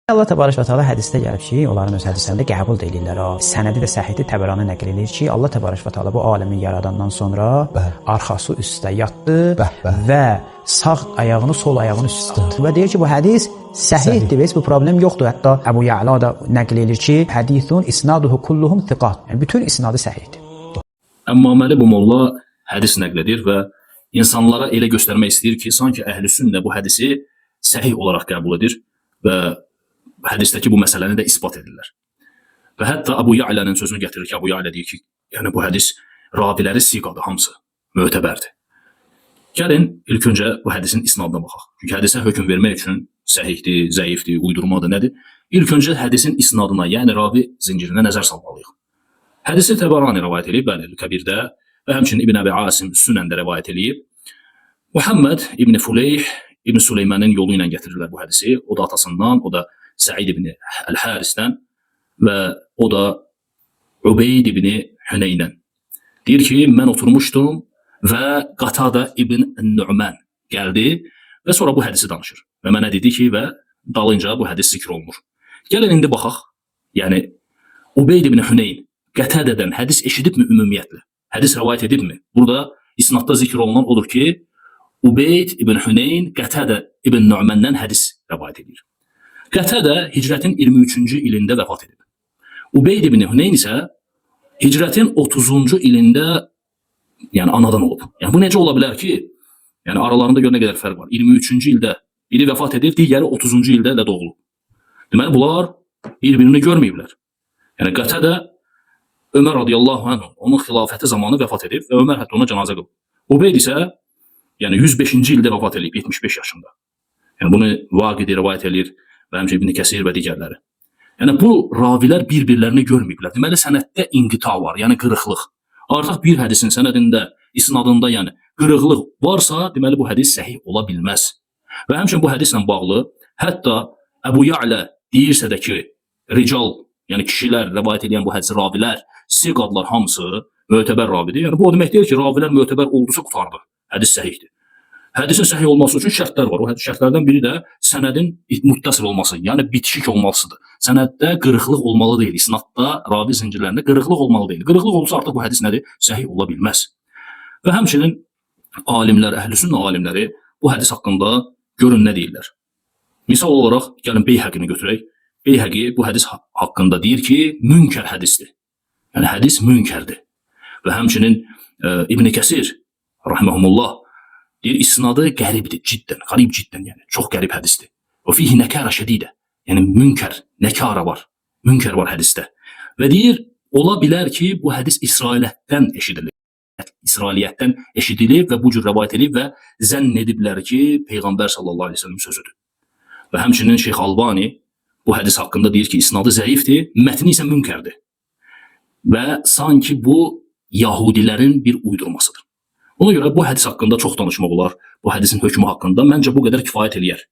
Allah təbarək və təala hədisdə gəlib ki, onların öz hədislərində qəbul edirlər. Sənədi də səhihdir, Təbərani nəql edir ki, Allah təbarək və təala bu aləmi yaradandan sonra arxası üstə yatdı və sağ ayağını sol ayağının üstə atdı. Və deyir ki, bu hədis səhihdir, heç bir problem yoxdur. Hətta Əbu Ya'la da nəql edir ki, hədisun isnaduhu kulluhum thiqat. Yəni bütün isnadı səhihdir. Əmmaməli bu molla hədis nəql edir və insanlara elə göstərmək istəyir ki, sanki əhlüsünnə bu hədisi səhih olaraq qəbul edir və hədisdəki bu məsələni də isbat edirlər. Və hətta Əbu Ya'la'nın sözünü gətirir ki, Əbu Ya'la deyir ki, yəni bu hədis raviləri siqadır, hamısı mötəbərdir. Gəlin ilk öncə bu hədisin isnadına baxaq. Çünki hədisə hökm vermək üçün səhihdir, zəifdir, uydurmadır, nədir? İlk öncə hədisin isnadına, yəni ravi zincirinə nəzər salmalıyıq. Hədisi Təbərani rivayət edib, bəli, Kəbirdə və həmçinin İbn Əbi Asim Sünəndə rivayət edib. Muhammed İbn Fuleyh İbn Süleymanın yolu ilə gətirirlər bu hədisi. O da atasından, o da Səid ibn Əl-Harisdən və o da Ubeyd ibn Hüneyndən. Deyir ki, mən oturmuşdum və Qatada ibn Nu'man gəldi və sonra bu hədisi danışır. Və mənə dedi ki, və dalınca bu hədis zikr olunur. Gəlin indi baxaq. Yəni, Ubeyd ibn Hüneyn Qətədədən hədis eşidibmi ümumiyyətlə? Hədis rəvayət edibmi? Burada isnadda zikr olunan odur ki, Ubeyd ibn Hüneyn Qətədə ibn Nu'mandan hədis rəvayət edir. Qətədə hicrətin 23-cü ilində vəfat edib. Ubeyd ibn Hüneyn isə hicrətin 30-cu ilində yəni anadan olub. Yəni bu necə ola bilər ki, yəni aralarında gör nə qədər fərq var. 23-cü ildə biri vəfat edir, digəri 30-cu ildə də doğulub. Deməli bunlar bir-birini görməyiblər. Yəni Qətədə Ömər radiyallahu anh onun xilafəti zamanı vəfat edib və Ömər hətta ona cənazə qılıb. Ubeyd isə yəni 105-ci ildə vəfat edib 75 yaşında. Yəni bunu Vaqidi rivayət edir və həmçinin İbn Kəsir və digərləri. Yəni bu ravilər bir-birlərini görməyiblər. Deməli sənəddə inqita var, yəni qırıqlıq. Artıq bir hədisin sənədində, isnadında yəni qırıqlıq varsa, deməli bu hədis səhih ola bilməz. Və həmçinin bu hədislə bağlı hətta Əbu Ya'la deyirsə də ki, rical, yəni kişilər rivayət edən bu hədisi ravilər, siqadlar hamısı mötəbər ravidir. Yəni bu o demək deyil ki, ravilər mötəbər oldusa qurtardı. Hədis səhihdir. Hədisin səhih olması üçün şərtlər var. O şərtlərdən biri də sənədin muttasil olması, yəni bitişik olmasıdır. Sənəddə qırıqlıq olmalı deyil. İsnadda, ravi zincirlərində qırıqlıq olmalı deyil. Qırıqlıq olsa artıq bu hədis nədir? Səhih ola bilməz. Və həmçinin alimlər, əhlüsünnə alimləri bu hədis haqqında görün nə deyirlər. Misal olaraq gəlin Beyhəqini götürək. Beyhəqi bu hədis haqqında deyir ki, münkər hədisdir. Yəni hədis münkərdir. Və həmçinin İbn Kəsir rahmehullah deyir, isnadı qəribdir, ciddən, qarib ciddən, yəni çox qərib hədisdir. O fihi nəkara şədidə, yəni münkər, nəkara var, münkər var hədisdə. Və deyir, ola bilər ki, bu hədis İsrailiyyətdən eşidilir. İsrailiyyətdən eşidilib və bu cür rəvayət edib və zənn ediblər ki, Peyğəmbər sallallahu aleyhi ve sellem sözüdür. Və həmçinin Şeyx Albani bu hədis haqqında deyir ki, isnadı zəifdir, mətni isə münkərdir. Və sanki bu Yahudilərin bir uydurmasıdır. Ona görə bu hədis haqqında çox danışmaq olar. Bu hədisin hökmü haqqında məncə bu qədər kifayət eləyər.